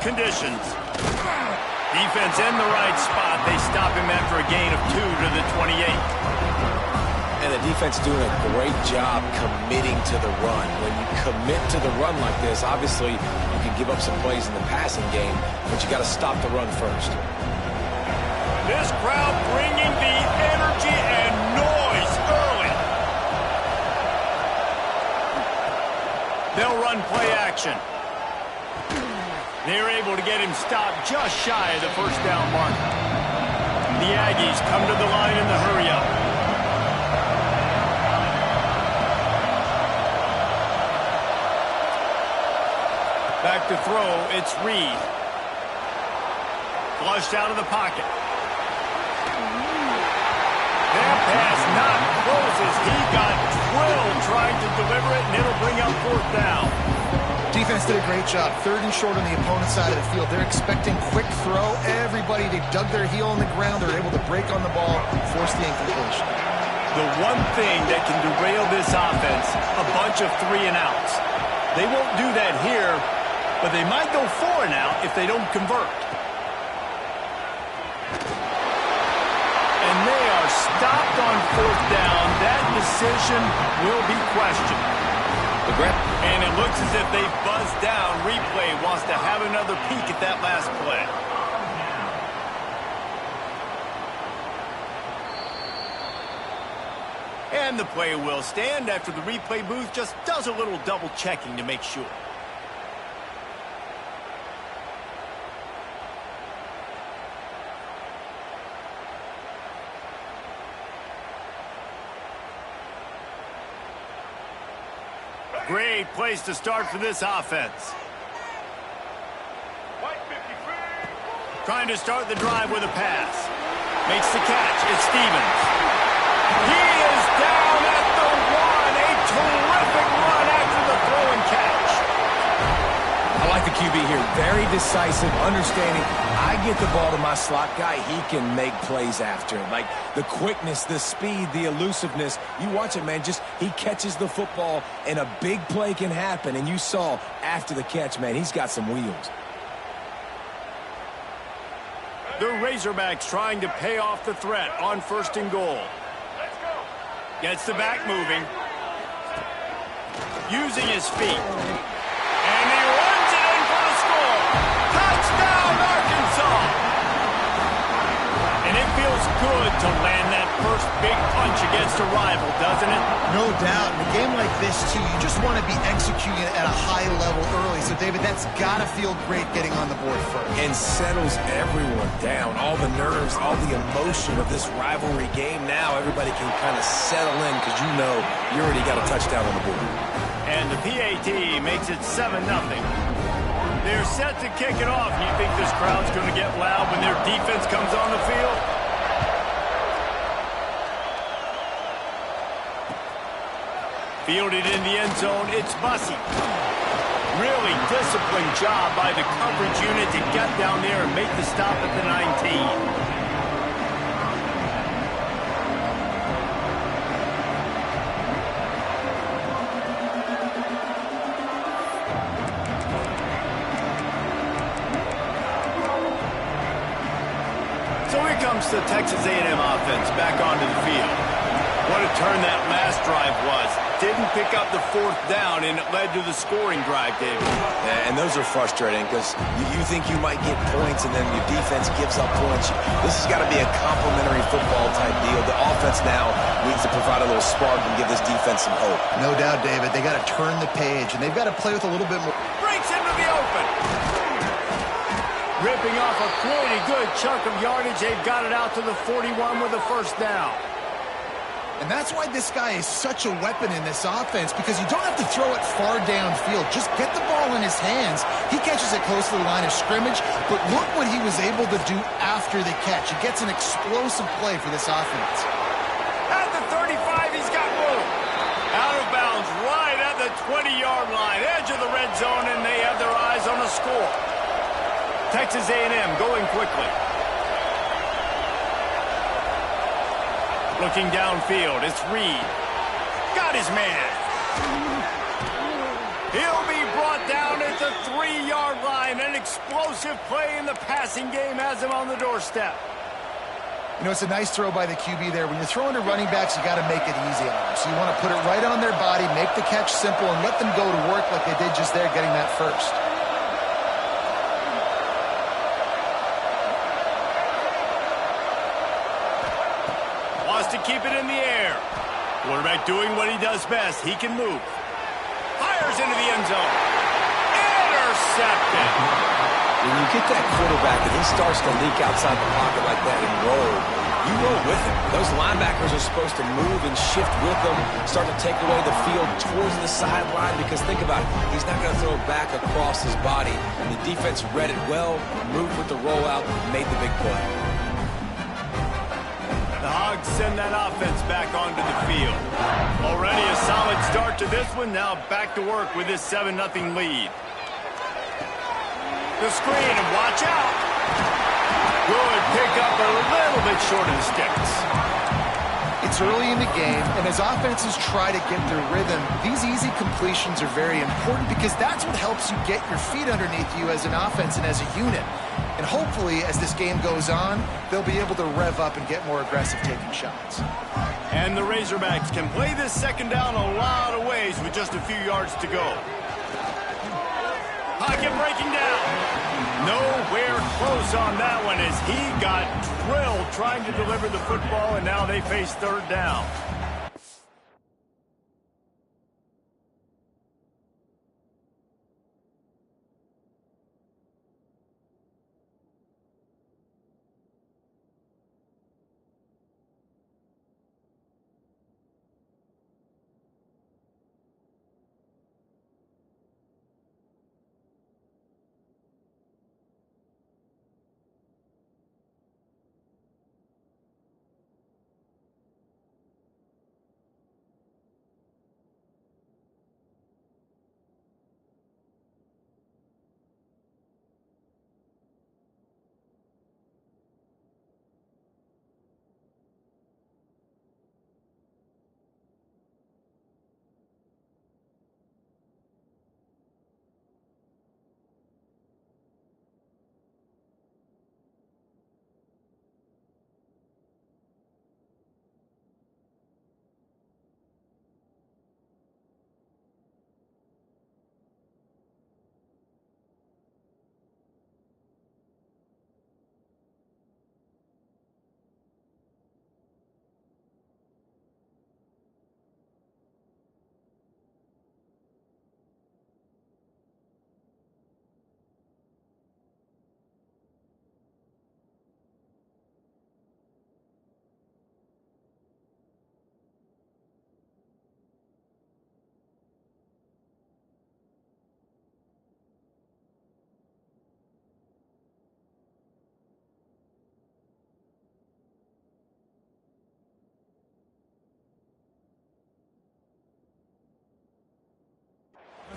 conditions. Defense in the right spot. They stop him after a gain of 2 to the 28. And the defense doing a great job committing to the run. When you commit to the run like this, obviously you can give up some plays in the passing game, but you got to stop the run first. This crowd bringing the energy and noise early. They'll run play action. They're able to get him stopped just shy of the first down mark. The Aggies come to the line in the hurry-up. Back to throw, it's Reed. Flushed out of the pocket. That pass not close as he got drilled trying to deliver it, and it'll bring up 4th down. Defense did a great job. 3rd and short on the opponent's side of the field. They're expecting quick throw. Everybody, they dug their heel on the ground. They're able to break on the ball, force the incompletion. The one thing that can derail this offense, a bunch of 3-and-outs. They won't do that here, but they might go 4-and-out if they don't convert. And they are stopped on 4th down. That decision will be questioned. And it looks as if they've buzzed down. Replay wants to have another peek at that last play. And the play will stand after the replay booth just does a little double checking to make sure. Great place to start for this offense. Trying to start the drive with a pass. Makes the catch. It's Stevens. He is down at the 1. A terrific run after the throw and catch. I like the QB here. Very decisive, understanding. I get the ball to my slot guy, he can make plays after. Like the quickness, the speed, the elusiveness. You watch it, man. Just he catches the football, and a big play can happen. And you saw after the catch, man, he's got some wheels. The Razorbacks trying to pay off the threat on 1st and goal. Gets the back moving. Using his feet. And he runs it in for the score. Touchdown, Arkansas! And it feels good to land that first big punch against a rival, doesn't it? No doubt. In a game like this, too, you just want to be executing it at a high level early. So, David, that's got to feel great getting on the board first. And settles everyone down. All the nerves, all the emotion of this rivalry game. Now everybody can kind of settle in because you know you already got a touchdown on the board. And the PAT makes it 7-0. They're set to kick it off. You think this crowd's going to get loud when their defense comes on the field? Fielded in the end zone, it's Bussey. Really disciplined job by the coverage unit to get down there and make the stop at the 19. So here comes the Texas A&M offense back onto the field. What a turn that last drive was. Didn't pick up the 4th down, and it led to the scoring drive, David. Yeah, and those are frustrating because you think you might get points, and then your defense gives up points. This has got to be a complementary football-type deal. The offense now needs to provide a little spark and give this defense some hope. No doubt, David. They got to turn the page, and they've got to play with a little bit more. Breaks into the open. Ripping off a pretty good chunk of yardage. They've got it out to the 41 with a 1st down. And that's why this guy is such a weapon in this offense, because you don't have to throw it far downfield. Just get the ball in his hands. He catches it close to the line of scrimmage, but look what he was able to do after the catch. He gets an explosive play for this offense. At the 35, he's got room. Out of bounds right at the 20-yard line, edge of the red zone, and they have their eyes on the score. Texas A&M going quickly. Looking downfield, it's Reed. Got his man. He'll be brought down at the 3-yard line. line. An explosive play in the passing game has him on the doorstep. You know, it's a nice throw by the QB there. When you're throwing to running backs, you got to make it easy on them. So you want to put it right on their body, make the catch simple, and let them go to work like they did just there, getting that first. Wants to keep it in the air. Quarterback doing what he does best. He can move. Fires into the end zone. Intercepted. When you get that quarterback and he starts to leak outside the pocket like that and roll, you roll with him. Those linebackers are supposed to move and shift with them, start to take away the field towards the sideline, because think about it, he's not going to throw it back across his body. And the defense read it well, moved with the rollout, and made the big play. The Hogs send that offense back onto the field. Already a solid start to this one. Now back to work with this 7-0 lead. The screen, and watch out. Good pick up, a little bit short of the sticks. It's early in the game, and as offenses try to get their rhythm, these easy completions are very important because that's what helps you get your feet underneath you as an offense and as a unit. And hopefully, as this game goes on, they'll be able to rev up and get more aggressive taking shots. And the Razorbacks can play this second down a lot of ways with just a few yards to go. Pocket breaking down. Nowhere close on that one as he got drilled trying to deliver the football, and now they face third down.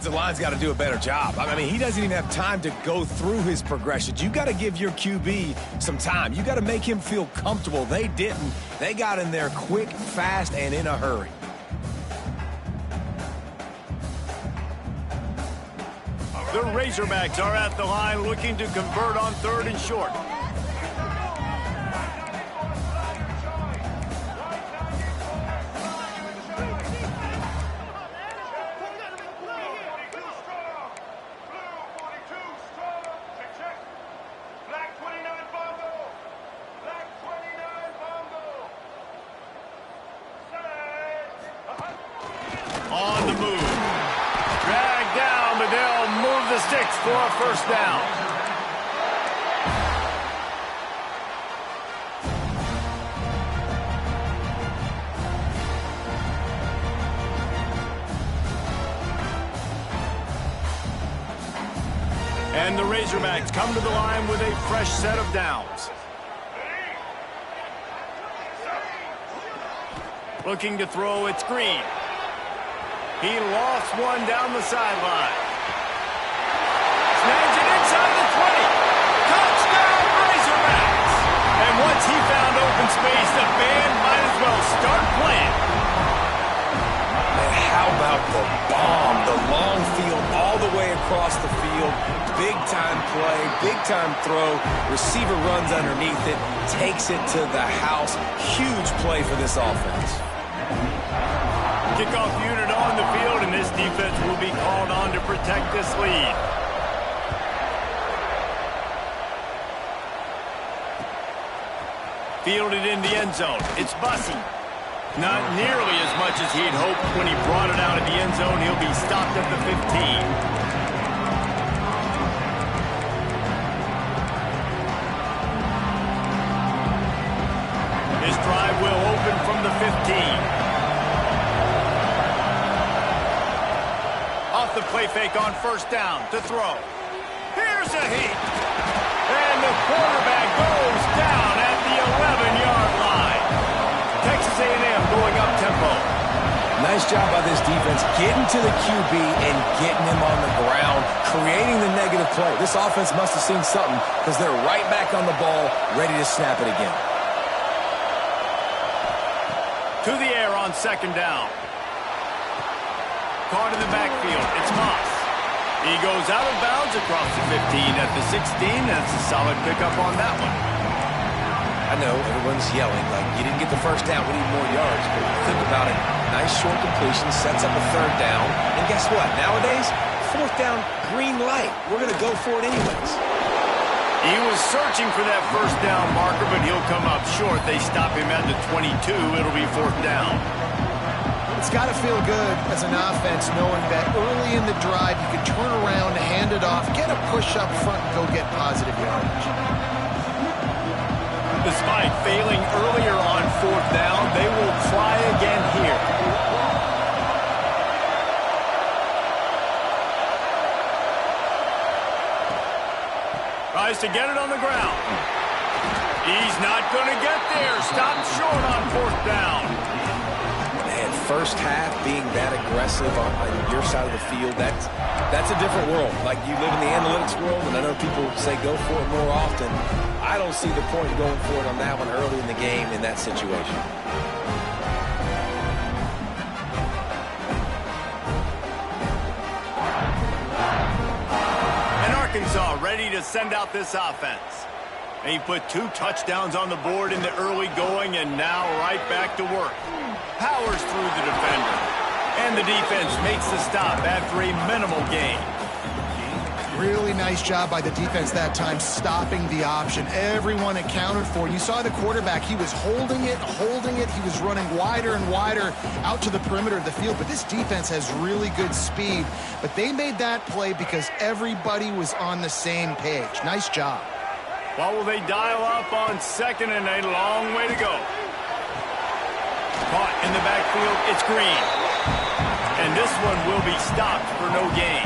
The line's got to do a better job. I mean, he doesn't even have time to go through his progressions. You got to give your QB some time. You got to make him feel comfortable. They didn't. They got in there quick, fast, and in a hurry. The Razorbacks are at the line looking to convert on third and short. On the move. Dragged down, but they'll move the sticks for a first down. And the Razorbacks come to the line with a fresh set of downs. Looking to throw, it's Green. He lost one down the sideline. Snags it inside the 20. Touchdown, Razorbacks! And once he found open space, the band might as well start playing. And how about the bomb? The long field all the way across the field. big-time play, big-time throw. Receiver runs underneath it, takes it to the house. Huge play for this offense. Kickoff unit on the field, and this defense will be called on to protect this lead. Fielded in the end zone. It's Bussey. Not nearly as much as he'd hoped when he brought it out of the end zone. He'll be stopped at the 15. His drive will open from the 15. Off the play fake on first down to throw. Here's a heat. And the quarterback goes down at the 11-yard line. Texas A&M going up tempo. Nice job by this defense getting to the QB and getting him on the ground, creating the negative play. This offense must have seen something because they're right back on the ball, ready to snap it again. To the air on second down. Caught in the backfield. It's Moss. He goes out of bounds across the 15 at the 16. That's a solid pickup on that one. I know everyone's yelling like you didn't get the first down, we need more yards. But think about it. Nice short completion, sets up a third down. And guess what? Nowadays, fourth down, green light. We're going to go for it anyways. He was searching for that first down marker, but he'll come up short. They stop him at the 22. It'll be fourth down. It's got to feel good as an offense knowing that early in the drive you can turn around, hand it off, get a push up front, and go get positive yardage. Despite failing earlier on fourth down, they will try again here. Tries to get it on the ground. He's not going to get there. Stopped short on fourth down. Man, first half being that aggressive on your side of the field, that's a different world. Like you live in the analytics world, and I know people say go for it more often. I don't see the point going for it on that one early in the game in that situation. And Arkansas ready to send out this offense. He put 2 touchdowns on the board in the early going, and now right back to work. Powers through the defender. And the defense makes the stop after a minimal gain. Really nice job by the defense that time, stopping the option. Everyone accounted for. You saw the quarterback. He was holding it. He was running wider and wider out to the perimeter of the field. But this defense has really good speed. But they made that play because everybody was on the same page. Nice job. What will they dial up on second and a long way to go? Caught in the backfield. It's Green. And this one will be stopped for no gain.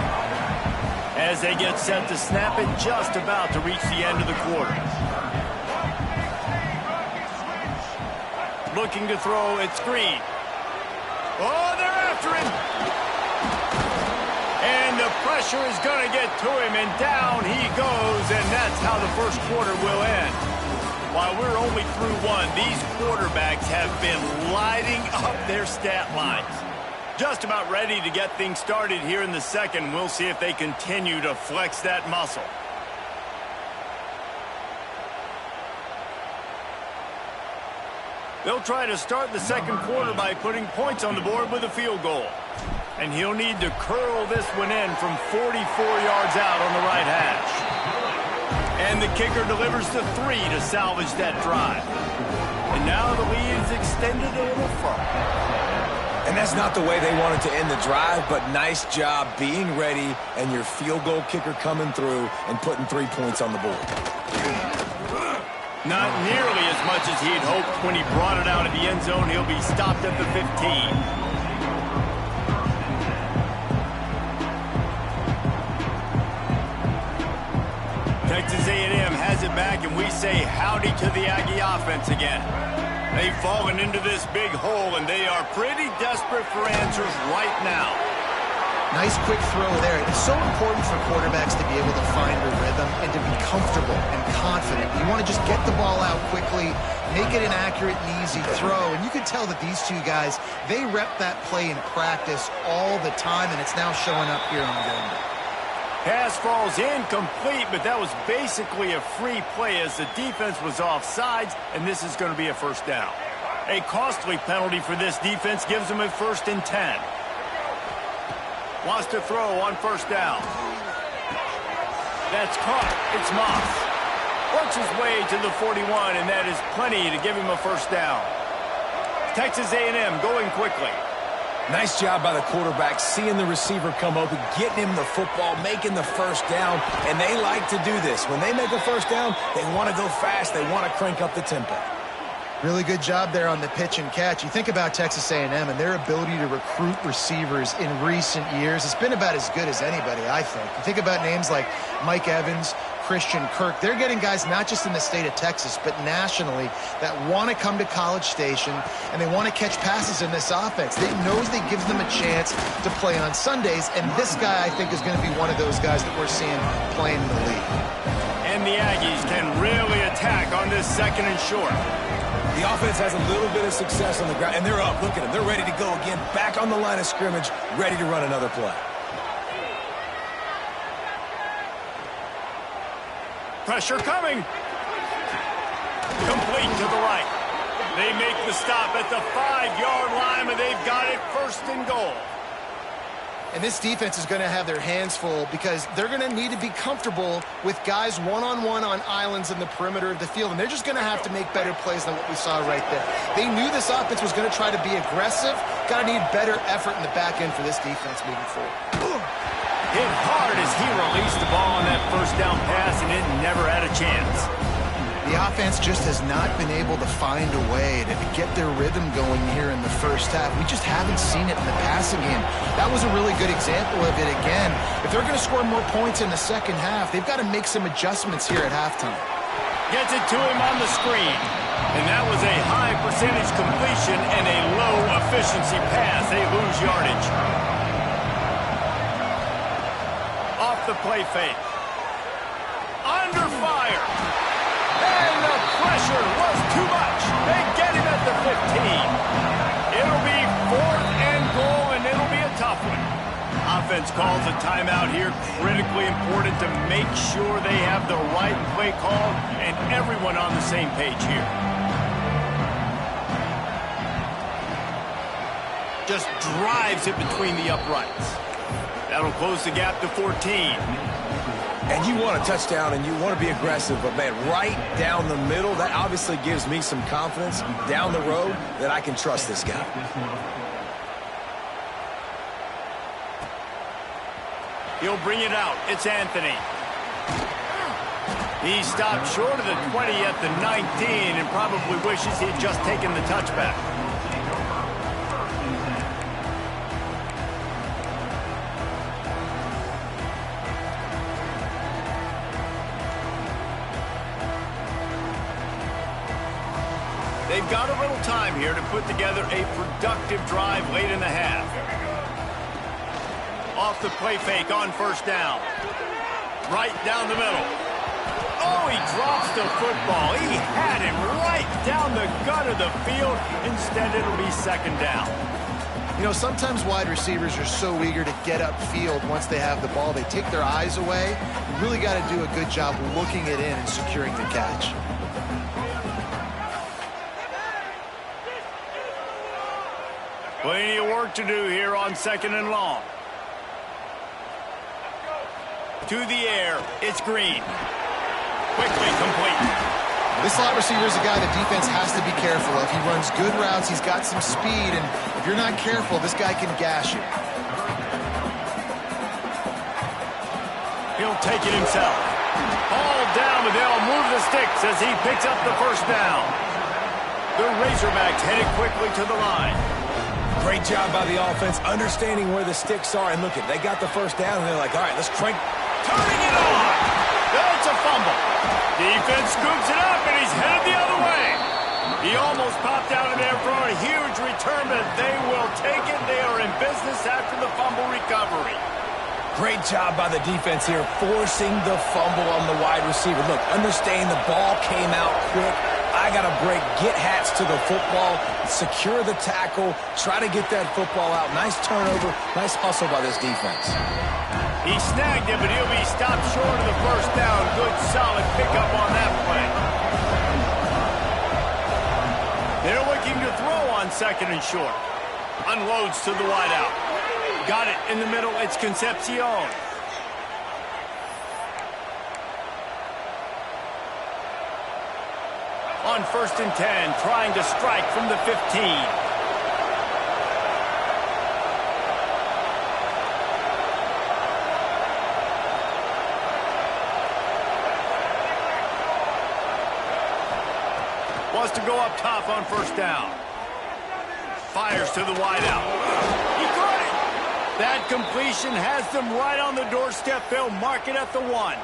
As they get set to snap it, just about to reach the end of the quarter. Looking to throw, it's Green. Oh, they're after him. And the pressure is going to get to him, and down he goes, and that's how the first quarter will end. While we're only through one, these quarterbacks have been lighting up their stat lines. Just about ready to get things started here in the second. We'll see if they continue to flex that muscle. They'll try to start the second quarter by putting points on the board with a field goal. And he'll need to curl this one in from 44 yards out on the right hash. And the kicker delivers the 3 to salvage that drive. And now the lead is extended a little further. And that's not the way they wanted to end the drive, but nice job being ready and your field goal kicker coming through and putting 3 points on the board. Not nearly as much as he'd hoped when he brought it out of the end zone. He'll be stopped at the 15. Texas A&M has it back, and we say howdy to the Aggie offense again. They've fallen into this big hole, and they are pretty desperate for answers right now. Nice quick throw there. It's so important for quarterbacks to be able to find a rhythm and to be comfortable and confident. You want to just get the ball out quickly, make it an accurate and easy throw. And you can tell that these two guys, they rep that play in practice all the time, and it's now showing up here on game day. Pass falls incomplete, but that was basically a free play as the defense was offsides, and this is going to be a first down. A costly penalty for this defense gives them a 1st and 10. Wants to throw on first down. That's caught. It's Moss. Works his way to the 41, and that is plenty to give him a first down. Texas A&M going quickly. Nice job by the quarterback, seeing the receiver come open, getting him the football, making the first down, and they like to do this. When they make a first down, they want to go fast. They want to crank up the tempo. Really good job there on the pitch and catch. You think about Texas A&M and their ability to recruit receivers in recent years. It's been about as good as anybody, I think. You think about names like Mike Evans, Christian Kirk. They're getting guys not just in the state of Texas, but nationally that want to come to College Station and they want to catch passes in this offense. They knows they gives them a chance to play on Sundays, and this guy, I think, is going to be one of those guys that we're seeing playing in the league. And the Aggies can really attack on this 2nd and short. The offense has a little bit of success on the ground, and they're up. Look at them. They're ready to go again, back on the line of scrimmage, ready to run another play. Pressure coming. Complete to the right. They make the stop at the 5-yard line, and they've got it 1st and goal. And this defense is going to have their hands full because they're going to need to be comfortable with guys one-on-one on islands in the perimeter of the field. And they're just going to have to make better plays than what we saw right there. They knew this offense was going to try to be aggressive. Got to need better effort in the back end for this defense moving forward. Hit hard as he released the ball on that first down pass, and it never had a chance. The offense just has not been able to find a way to get their rhythm going here in the first half. We just haven't seen it in the passing game. That was a really good example of it again. If they're going to score more points in the second half, they've got to make some adjustments here at halftime. Gets it to him on the screen. And that was a high percentage completion and a low efficiency pass. They lose yardage. Off the play fake. Under fire. And the pressure was too much. They get him at the 15. It'll be 4th and goal, and it'll be a tough one. Offense calls a timeout here. Critically important to make sure they have the right play call and everyone on the same page here. Just drives it between the uprights. That'll close the gap to 14. And you want a touchdown and you want to be aggressive, but man, right down the middle, that obviously gives me some confidence down the road that I can trust this guy. He'll bring it out. It's Anthony. He stopped short of the 20 at the 19 and probably wishes he'd just taken the touchback. They've got a little time here to put together a productive drive late in the half. Off the play fake on first down. Right down the middle. Oh, he drops the football. He had him right down the gut of the field. Instead, it'll be 2nd down. You know, sometimes wide receivers are so eager to get upfield once they have the ball. They take their eyes away. You really got to do a good job looking it in and securing the catch. Plenty of work to do here on 2nd and long. To the air, it's Green. Quickly complete. This slot receiver is a guy the defense has to be careful of. He runs good routes, he's got some speed, and if you're not careful, this guy can gash you. He'll take it himself. All down, but they'll move the sticks as he picks up the first down. The Razorbacks headed quickly to the line. Great job by the offense, understanding where the sticks are. And look, they got the first down, and they're like, all right, let's crank. Turning it on. That's a fumble. Defense scoops it up, and he's headed the other way. He almost popped out of there for a huge return, but they will take it. They are in business after the fumble recovery. Great job by the defense here, forcing the fumble on the wide receiver. Look, understanding the ball came out quick. I got to break, get hats to the football, secure the tackle, try to get that football out. Nice turnover, nice hustle by this defense. He snagged it, but he'll be stopped short of the first down. Good, solid pickup on that play. They're looking to throw on second and short. Unloads to the wideout. Got it in the middle. It's Concepcion. On 1st and 10, trying to strike from the 15. Wants to go up top on 1st down. Fires to the wideout. He caught it! That completion has them right on the doorstep. They'll mark it at the 1.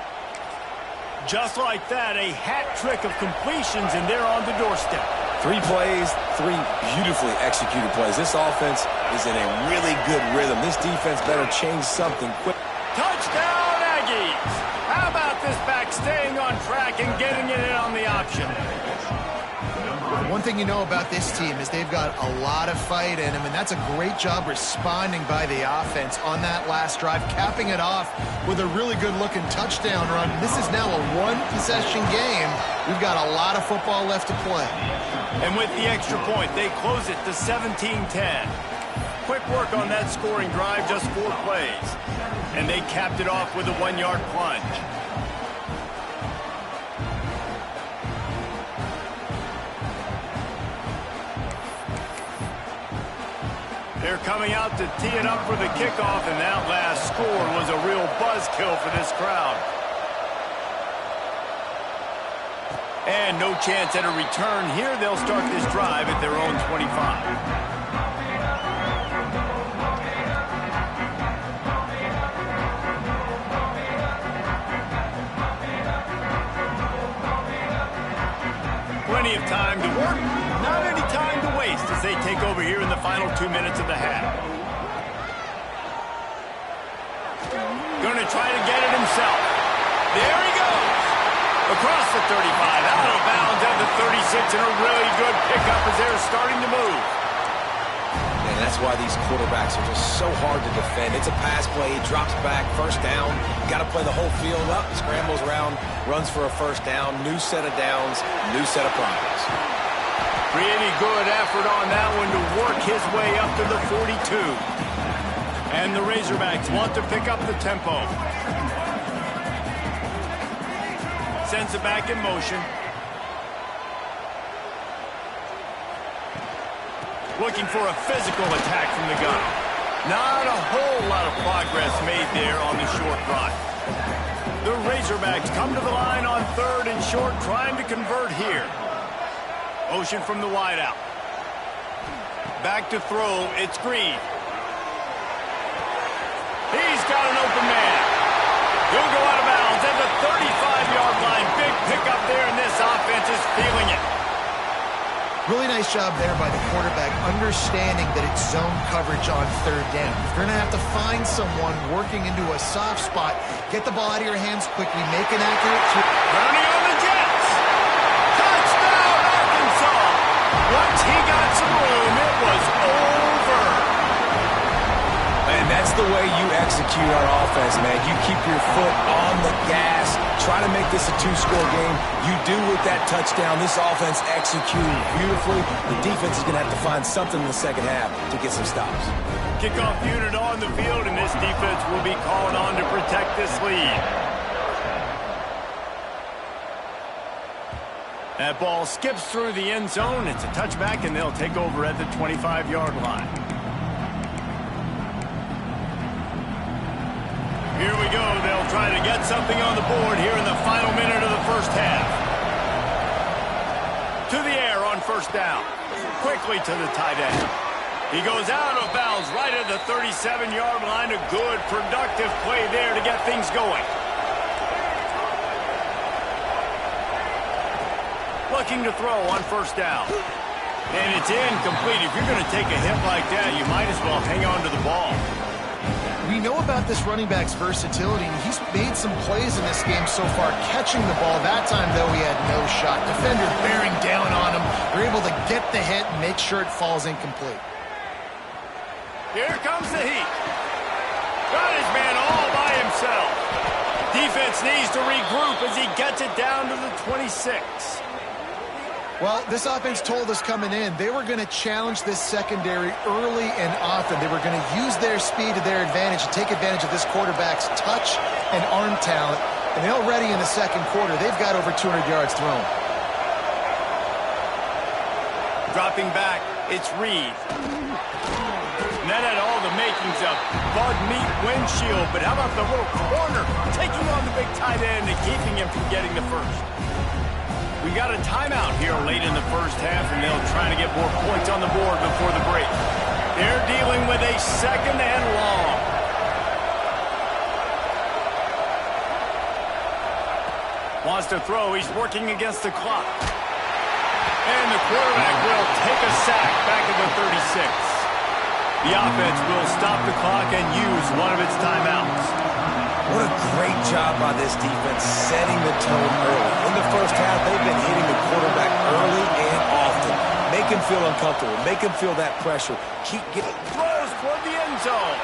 Just like that, a hat trick of completions, and they're on the doorstep. 3 plays, 3 beautifully executed plays. This offense is in a really good rhythm. This defense better change something quick. Touchdown, Aggies! How about this back staying on track and getting it in on the option? One thing you know about this team is they've got a lot of fight in them, and that's a great job responding by the offense on that last drive, capping it off with a really good-looking touchdown run. This is now a one-possession game. We've got a lot of football left to play. And with the extra point, they close it to 17-10. Quick work on that scoring drive, just 4 plays. And they capped it off with a 1-yard plunge. They're coming out to tee it up for the kickoff, and that last score was a real buzzkill for this crowd. And no chance at a return here. They'll start this drive at their own 25. Plenty of time to work, not any time to waste as they take over here in the final 2 minutes of the half. Going to try to get it himself. There he goes. Across the 35, out of bounds at the 36, and a really good pickup as they're starting to move. And that's why these quarterbacks are just so hard to defend. It's a pass play, he drops back, 1st down. Got to play the whole field up, scrambles around, runs for a 1st down, new set of downs, new set of problems. Pretty good effort on that one to work his way up to the 42. And the Razorbacks want to pick up the tempo. Sends it back in motion. Looking for a physical attack from the gun. Not a whole lot of progress made there on the short run. The Razorbacks come to the line on 3rd and short, trying to convert here. Motion from the wideout. Back to throw, it's Green. He's got an open man. He'll go out of bounds at the 35-yard line. Big pickup there, and this offense is feeling it. Really nice job there by the quarterback, understanding that it's zone coverage on 3rd down. If you're going to have to find someone working into a soft spot, get the ball out of your hands quickly, make an accurate throw. Running on the Jets. Touchdown, Arkansas. Once he got some room, it was over. And that's the way you execute on offense, man. You keep your foot on the gas. Try to make this a 2-score game. You do with that touchdown. This offense executed beautifully. The defense is going to have to find something in the second half to get some stops. Kickoff unit on the field, and this defense will be called on to protect this lead. That ball skips through the end zone. It's a touchback, and they'll take over at the 25-yard line. Here we go. They'll try to get something on the board here in the final minute of the 1st half. To the air on 1st down. Quickly to the tight end. He goes out of bounds right at the 37-yard line. A good, productive play there to get things going. Looking to throw on 1st down. And it's incomplete. If you're going to take a hit like that, you might as well hang on to the ball. We know about this running back's versatility, and he's made some plays in this game so far, catching the ball. That time, though, he had no shot. Defender bearing down on him. They're able to get the hit and make sure it falls incomplete. Here comes the heat. Got his man all by himself. Defense needs to regroup as he gets it down to the 26. Well, this offense told us coming in they were going to challenge this secondary early and often. They were going to use their speed to their advantage and take advantage of this quarterback's touch and arm talent. And already in the second quarter, they've got over 200 yards thrown. Dropping back, it's Reed. And that had all the makings of bug meat windshield, but how about the little corner taking on the big tight end and keeping him from getting the first? We got a timeout here late in the first half, and they'll try to get more points on the board before the break. They're dealing with a second and long. Wants to throw. He's working against the clock. And the quarterback will take a sack back at the 36. The offense will stop the clock and use one of its timeouts. What a great job by this defense setting the tone early. In the first half, they've been hitting the quarterback early and often. Make him feel uncomfortable. Make him feel that pressure. Keep getting... Throws toward the end zone.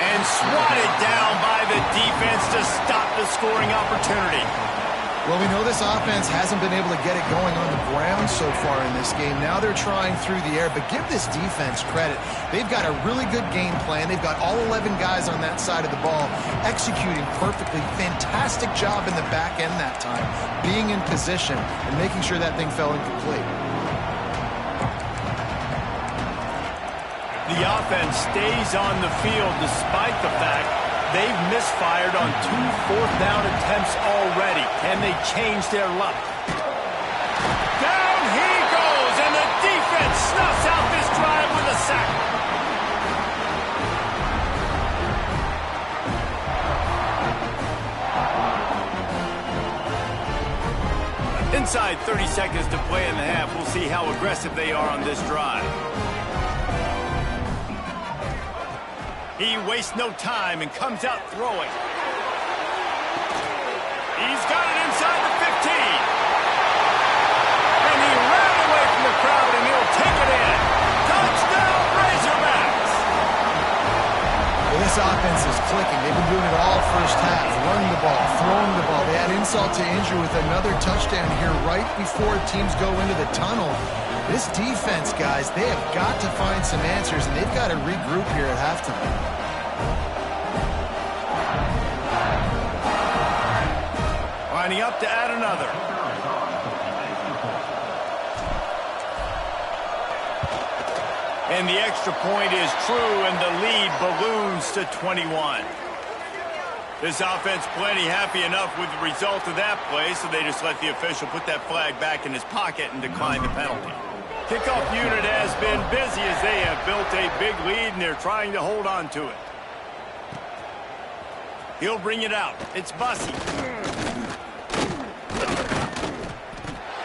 And swatted down by the defense to stop the scoring opportunity. Well, we know this offense hasn't been able to get it going on the ground so far in this game. Now they're trying through the air, but give this defense credit. They've got a really good game plan. They've got all 11 guys on that side of the ball executing perfectly. Fantastic job in the back end that time, being in position and making sure that thing fell incomplete. The offense stays on the field despite the fact they've misfired on 2 fourth-down attempts already. Can they change their luck? Down he goes, and the defense snuffs out this drive with a sack. Inside 30 seconds to play in the half. We'll see how aggressive they are on this drive. He wastes no time and comes out throwing. He's got it inside the 15. And he ran away from the crowd, and he'll take it in. Touchdown, Razorbacks! Well, this offense is clicking. They've been doing it all first half. Running the ball, throwing the ball. They add insult to injury with another touchdown here right before teams go into the tunnel. This defense, guys, they have got to find some answers, and they've got to regroup here at halftime. Lining up to add another. And the extra point is true, and the lead balloons to 21. This offense plenty happy enough with the result of that play, so they just let the official put that flag back in his pocket and decline the penalty. Kickoff unit has been busy as they have built a big lead, and they're trying to hold on to it. He'll bring it out. It's Bussey.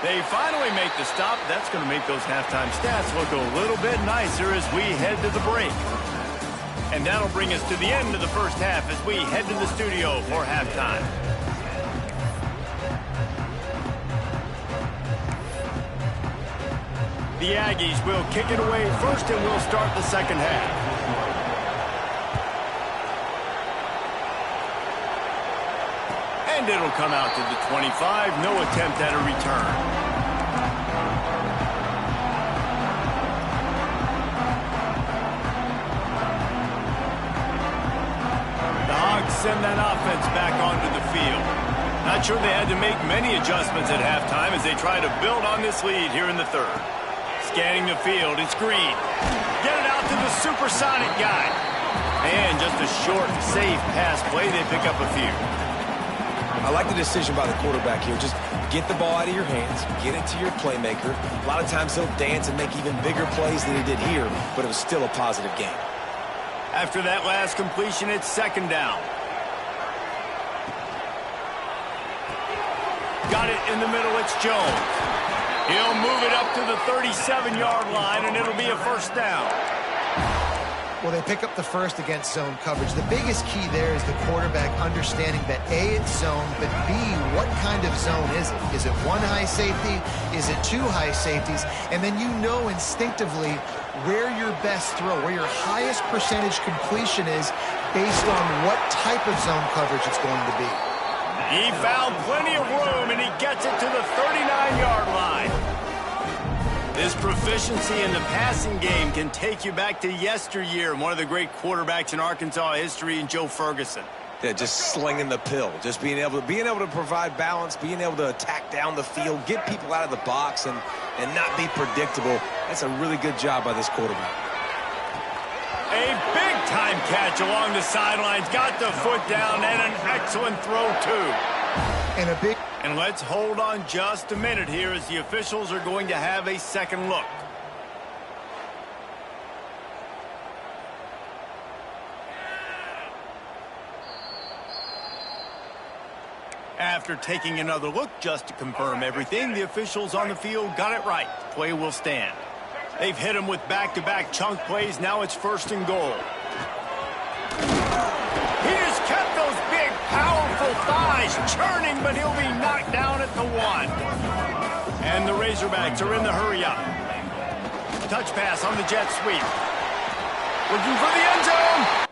They finally make the stop. That's going to make those halftime stats look a little bit nicer as we head to the break. And that'll bring us to the end of the first half as we head to the studio for halftime. The Aggies will kick it away first, and we'll start the second half. And it'll come out to the 25. No attempt at a return. Send that offense back onto the field. Not sure they had to make many adjustments at halftime as they try to build on this lead here in the third. Scanning the field, it's Green. Get it out to the supersonic guy. And just a short, safe pass play, they pick up a few. I like the decision by the quarterback here. Just get the ball out of your hands, get it to your playmaker. A lot of times he'll dance and make even bigger plays than he did here, but it was still a positive game. After that last completion, it's second down. Got it in the middle, it's Jones. He'll move it up to the 37-yard line, and it'll be a first down. Well, they pick up the first against zone coverage. The biggest key there is the quarterback understanding that A, it's zone, but B, what kind of zone is it? Is it one high safety? Is it two high safeties? And then you know instinctively where your best throw, where your highest percentage completion is based on what type of zone coverage it's going to be. He found plenty of room, and he gets it to the 39-yard line. This proficiency in the passing game can take you back to yesteryear, and one of the great quarterbacks in Arkansas history, in Joe Ferguson. Yeah, just slinging the pill, just being able to provide balance, being able to attack down the field, get people out of the box, and not be predictable. That's a really good job by this quarterback. A big-time catch along the sidelines, got the foot down, and an excellent throw, too. And let's hold on just a minute here as the officials are going to have a second look. After taking another look just to confirm everything, the officials on the field got it right. Play will stand. They've hit him with back-to-back chunk plays. Now it's 1st and goal. He has kept those big, powerful thighs churning, but he'll be knocked down at the 1. And the Razorbacks are in the hurry-up. Touch pass on the jet sweep. Looking for the end zone.